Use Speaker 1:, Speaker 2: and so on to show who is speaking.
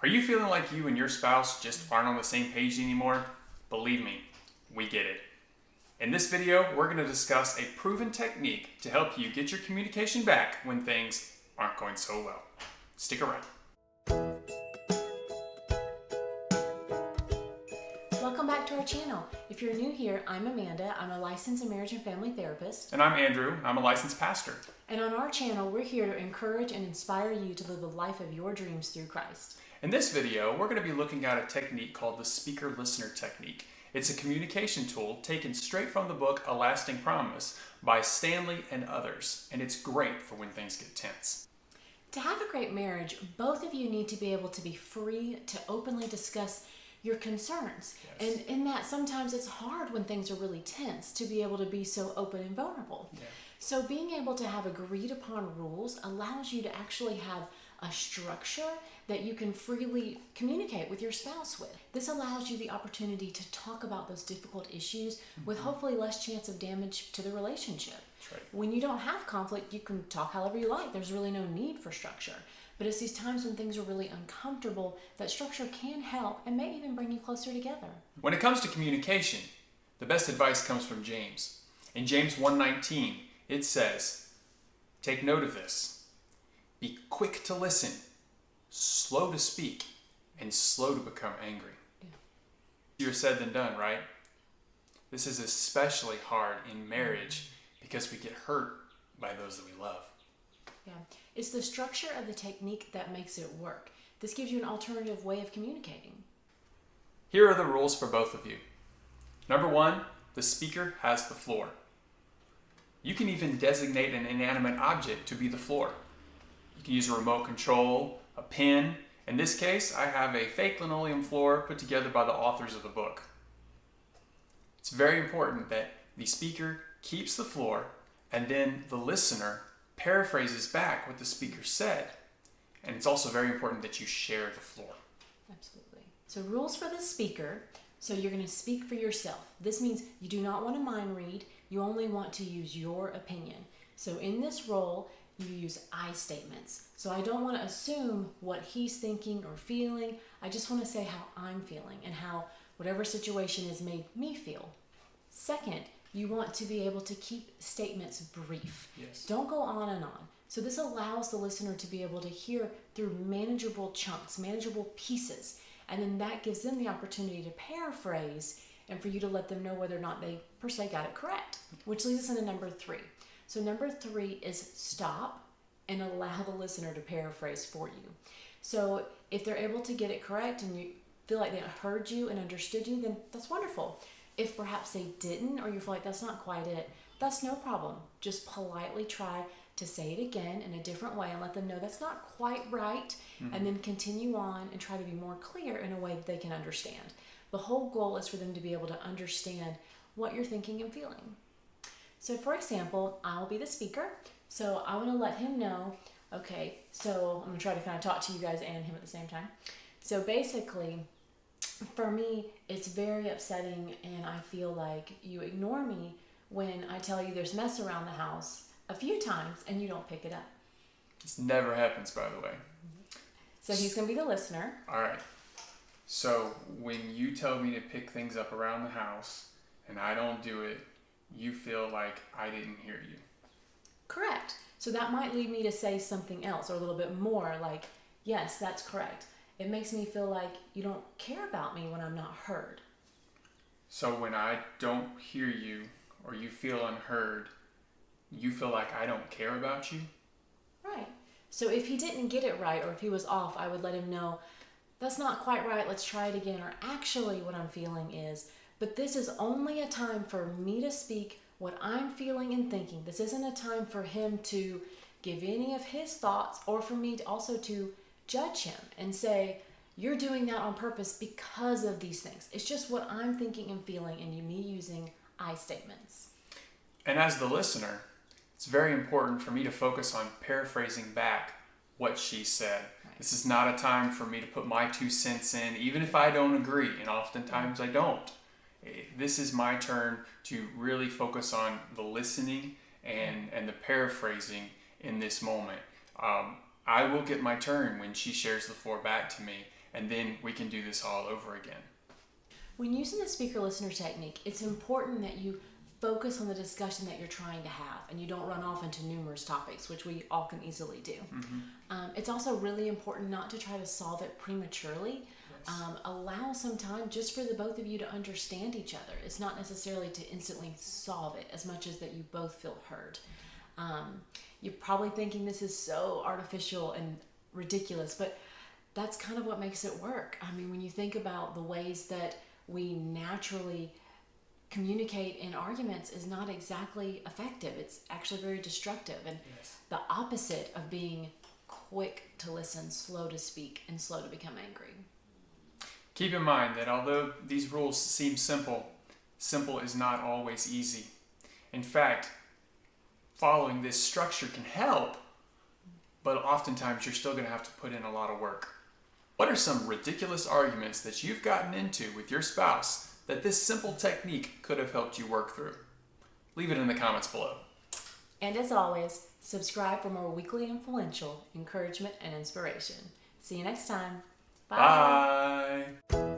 Speaker 1: Are you feeling like you and your spouse just aren't on the same page anymore? Believe me, we get it. In this video, we're going to discuss a proven technique to help you get your communication back when things aren't going so well. Stick around.
Speaker 2: Welcome back to our channel. If you're new here, I'm Amanda. I'm a licensed marriage and family therapist.
Speaker 1: And I'm Andrew. I'm a licensed pastor.
Speaker 2: And on our channel, we're here to encourage and inspire you to live the life of your dreams through Christ.
Speaker 1: In this video, we're going to be looking at a technique called the speaker-listener technique. It's a communication tool taken straight from the book A Lasting Promise by Stanley and others, and it's great for when things get tense.
Speaker 2: To have a great marriage, both of you need to be able to be free to openly discuss your concerns.
Speaker 1: Yes.
Speaker 2: And in that, sometimes it's hard when things are really tense to be able to be so open and vulnerable.
Speaker 1: Yeah.
Speaker 2: So being able to have agreed upon rules allows you to actually have a structure that you can freely communicate with your spouse with. This allows you the opportunity to talk about those difficult issues with hopefully less chance of damage to the relationship.
Speaker 1: That's right.
Speaker 2: When you don't have conflict, you can talk however you like. There's really no need for structure. But it's these times when things are really uncomfortable that structure can help and may even bring you closer together.
Speaker 1: When it comes to communication, the best advice comes from James. In James 1:19, it says, "Take note of this. Be quick to listen, slow to speak, and slow to become angry."
Speaker 2: Yeah.
Speaker 1: Easier said than done, right? This is especially hard in marriage because we get hurt by those that we love.
Speaker 2: Yeah, it's the structure of the technique that makes it work. This gives you an alternative way of communicating.
Speaker 1: Here are the rules for both of you. Number 1, the speaker has the floor. You can even designate an inanimate object to be the floor. You can use a remote control, a pen. In this case, I have a fake linoleum floor put together by the authors of the book. It's very important that the speaker keeps the floor and then the listener paraphrases back what the speaker said. And it's also very important that you share the floor.
Speaker 2: Absolutely. So rules for the speaker. So you're going to speak for yourself. This means you do not want to mind read. You only want to use your opinion. So in this role, you use I statements. So I don't want to assume what he's thinking or feeling. I just want to say how I'm feeling and how whatever situation has made me feel. Second, you want to be able to keep statements brief.
Speaker 1: Yes.
Speaker 2: Don't go on and on. So this allows the listener to be able to hear through manageable chunks, manageable pieces. And then that gives them the opportunity to paraphrase and for you to let them know whether or not they per se got it correct, which leads us into number 3. So number 3 is stop and allow the listener to paraphrase for you. So if they're able to get it correct and you feel like they heard you and understood you, then that's wonderful. If perhaps they didn't or you feel like that's not quite it, that's no problem. Just politely try to say it again in a different way and let them know that's not quite right, and then continue on and try to be more clear in a way that they can understand. The whole goal is for them to be able to understand what you're thinking and feeling. So for example, I'll be the speaker. So I want to let him know, okay, so I'm going to try to kind of talk to you guys and him at the same time. So basically, for me, it's very upsetting and I feel like you ignore me when I tell you there's mess around the house a few times and you don't pick it up.
Speaker 1: This never happens, by the way.
Speaker 2: So he's going to be the listener.
Speaker 1: All right. So when you tell me to pick things up around the house and I don't do it, you feel like I didn't hear you.
Speaker 2: Correct. So that might lead me to say something else or a little bit more like, yes, that's correct. It makes me feel like you don't care about me when I'm not heard.
Speaker 1: So when I don't hear you or you feel unheard, you feel like I don't care about you?
Speaker 2: Right. So if he didn't get it right or if he was off, I would let him know, that's not quite right, let's try it again. Or actually what I'm feeling is, but this is only a time for me to speak what I'm feeling and thinking. This isn't a time for him to give any of his thoughts or for me to also to judge him and say, you're doing that on purpose because of these things. It's just what I'm thinking and feeling and me using I statements.
Speaker 1: And as the listener, it's very important for me to focus on paraphrasing back what she said. Right. This is not a time for me to put my 2 cents in, even if I don't agree, and oftentimes I don't. This is my turn to really focus on the listening and the paraphrasing in this moment. I will get my turn when she shares the floor back to me, and then we can do this all over again.
Speaker 2: When using the speaker listener technique, it's important that you focus on the discussion that you're trying to have and you don't run off into numerous topics, which we all can easily do. It's also really important not to try to solve it prematurely. Allow some time just for the both of you to understand each other. It's not necessarily to instantly solve it as much as that you both feel heard. You're probably thinking this is so artificial and ridiculous, but that's kind of what makes it work. I mean, when you think about the ways that we naturally communicate in arguments is not exactly effective. It's actually very destructive and the opposite of being quick to listen, slow to speak, and slow to become angry.
Speaker 1: Keep in mind that although these rules seem simple, simple is not always easy. In fact, following this structure can help, but oftentimes you're still going to have to put in a lot of work. What are some ridiculous arguments that you've gotten into with your spouse that this simple technique could have helped you work through? Leave it in the comments below.
Speaker 2: And as always, subscribe for more weekly influential encouragement and inspiration. See you next time. Bye.
Speaker 1: Bye.